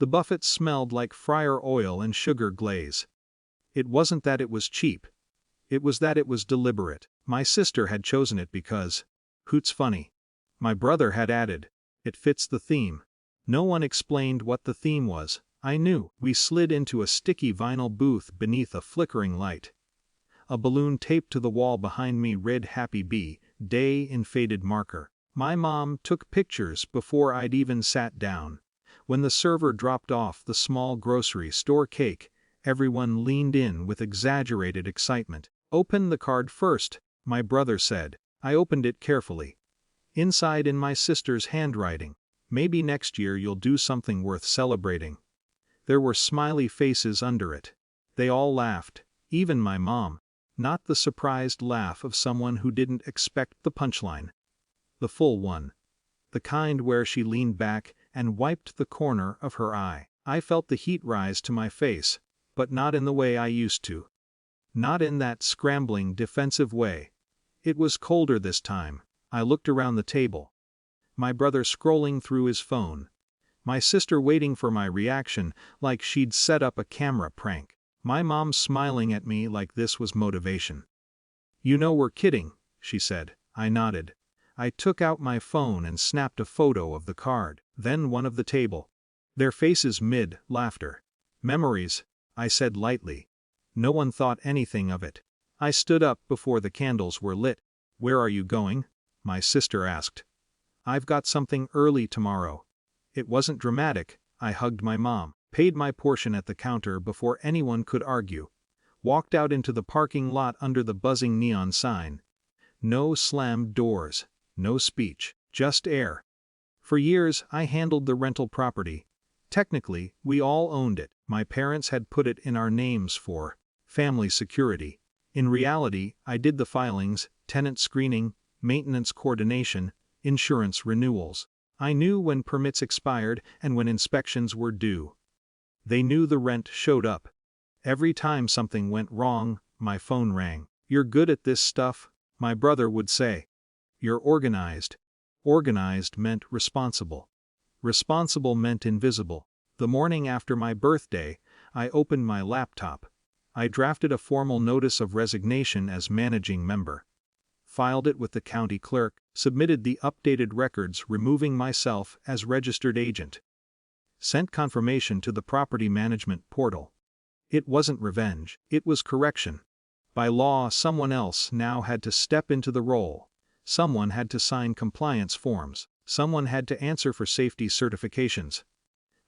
The buffet smelled like fryer oil and sugar glaze. It wasn't that it was cheap. It was that it was deliberate. My sister had chosen it because, "Hoot's funny." My brother had added, "It fits the theme." No one explained what the theme was. I knew. We slid into a sticky vinyl booth beneath a flickering light. A balloon taped to the wall behind me read Happy Day in faded marker. My mom took pictures before I'd even sat down. When the server dropped off the small grocery store cake, everyone leaned in with exaggerated excitement. "Open the card first," my brother said. I opened it carefully. Inside, in my sister's handwriting, "Maybe next year you'll do something worth celebrating." There were smiley faces under it. They all laughed, even my mom. Not the surprised laugh of someone who didn't expect the punchline. The full one. The kind where she leaned back and wiped the corner of her eye. I felt the heat rise to my face, but not in the way I used to. Not in that scrambling, defensive way. It was colder this time. I looked around the table. My brother scrolling through his phone. My sister waiting for my reaction like she'd set up a camera prank. My mom smiling at me like this was motivation. "You know we're kidding," she said. I nodded. I took out my phone and snapped a photo of the card, then one of the table. Their faces mid-laughter. "Memories," I said lightly. No one thought anything of it. I stood up before the candles were lit. "Where are you going?" my sister asked. "I've got something early tomorrow." It wasn't dramatic. I hugged my mom, paid my portion at the counter before anyone could argue. Walked out into the parking lot under the buzzing neon sign. No slammed doors, no speech, just air. For years I handled the rental property. Technically, we all owned it. My parents had put it in our names for family security. In reality, I did the filings, tenant screening, maintenance coordination, insurance renewals. I knew when permits expired and when inspections were due. They knew the rent showed up. Every time something went wrong, my phone rang. "You're good at this stuff," my brother would say. "You're organized." Organized meant responsible. Responsible meant invisible. The morning after my birthday, I opened my laptop. I drafted a formal notice of resignation as managing member. Filed it with the county clerk, submitted the updated records removing myself as registered agent. Sent confirmation to the property management portal. It wasn't revenge, it was correction. By law, someone else now had to step into the role. Someone had to sign compliance forms. Someone had to answer for safety certifications.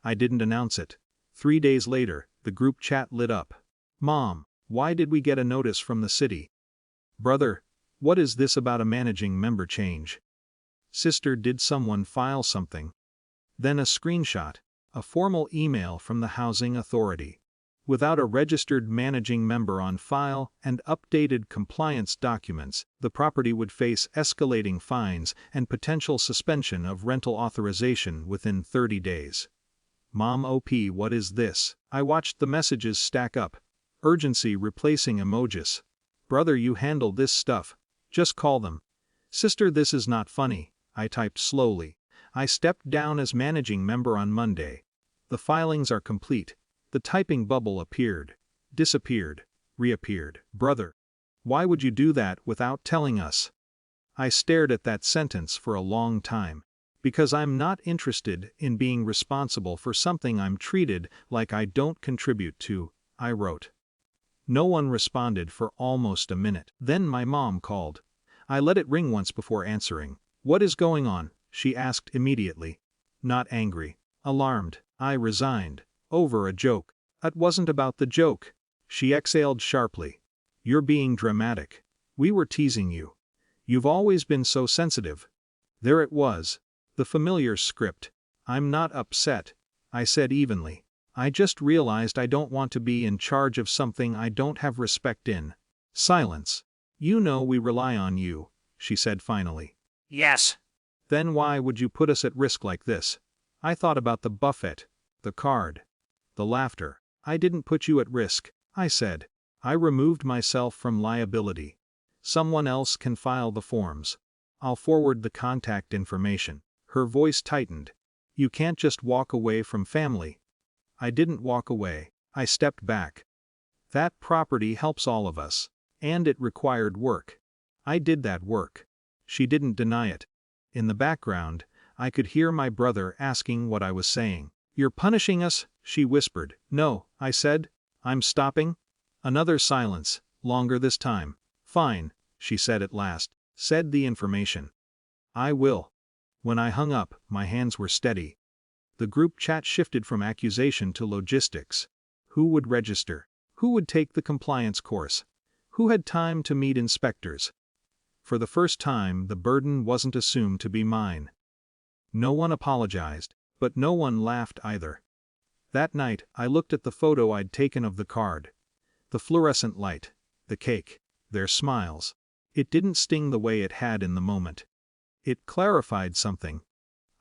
I didn't announce it. 3 days later, the group chat lit up. "Mom, why did we get a notice from the city?" "Brother, what is this about a managing member change?" "Sister, did someone file something?" Then a screenshot, a formal email from the housing authority. Without a registered managing member on file and updated compliance documents, the property would face escalating fines and potential suspension of rental authorization within 30 days. "Mom, OP, what is this?" I watched the messages stack up. Urgency replacing emojis. "Brother, you handle this stuff. Just call them." "Sister, this is not funny," I typed slowly. "I stepped down as managing member on Monday. The filings are complete." The typing bubble appeared, disappeared, reappeared. "Brother, why would you do that without telling us?" I stared at that sentence for a long time. "Because I'm not interested in being responsible for something I'm treated like I don't contribute to," I wrote. No one responded for almost a minute. Then my mom called. I let it ring once before answering. "What is going on?" she asked immediately. Not angry, alarmed. I resigned. Over a joke. "It wasn't about the joke," she exhaled sharply. "You're being dramatic. We were teasing you. You've always been so sensitive." There it was. The familiar script. "I'm not upset," I said evenly. "I just realized I don't want to be in charge of something I don't have respect in." Silence. "You know we rely on you," she said finally. Yes. "Then why would you put us at risk like this?" I thought about the buffet, the card, the laughter. "I didn't put you at risk," I said. "I removed myself from liability. Someone else can file the forms. I'll forward the contact information." Her voice tightened. "You can't just walk away from family." I didn't walk away, I stepped back. That property helps all of us. And it required work. I did that work. She didn't deny it. In the background, I could hear my brother asking what I was saying. "You're punishing us?" she whispered. "No," I said. "I'm stopping." Another silence, longer this time. "Fine," she said at last. "Said the information. I will." When I hung up, my hands were steady. The group chat shifted from accusation to logistics. Who would register? Who would take the compliance course? Who had time to meet inspectors? For the first time, the burden wasn't assumed to be mine. No one apologized, but no one laughed either. That night, I looked at the photo I'd taken of the card. The fluorescent light, the cake, their smiles. It didn't sting the way it had in the moment. It clarified something.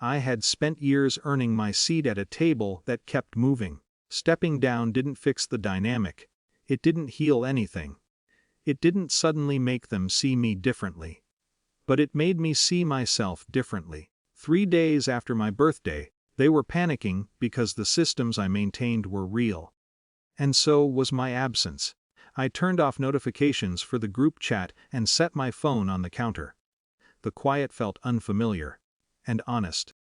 I had spent years earning my seat at a table that kept moving. Stepping down didn't fix the dynamic. It didn't heal anything. It didn't suddenly make them see me differently. But it made me see myself differently. 3 days after my birthday, they were panicking because the systems I maintained were real. And so was my absence. I turned off notifications for the group chat and set my phone on the counter. The quiet felt unfamiliar. And honest.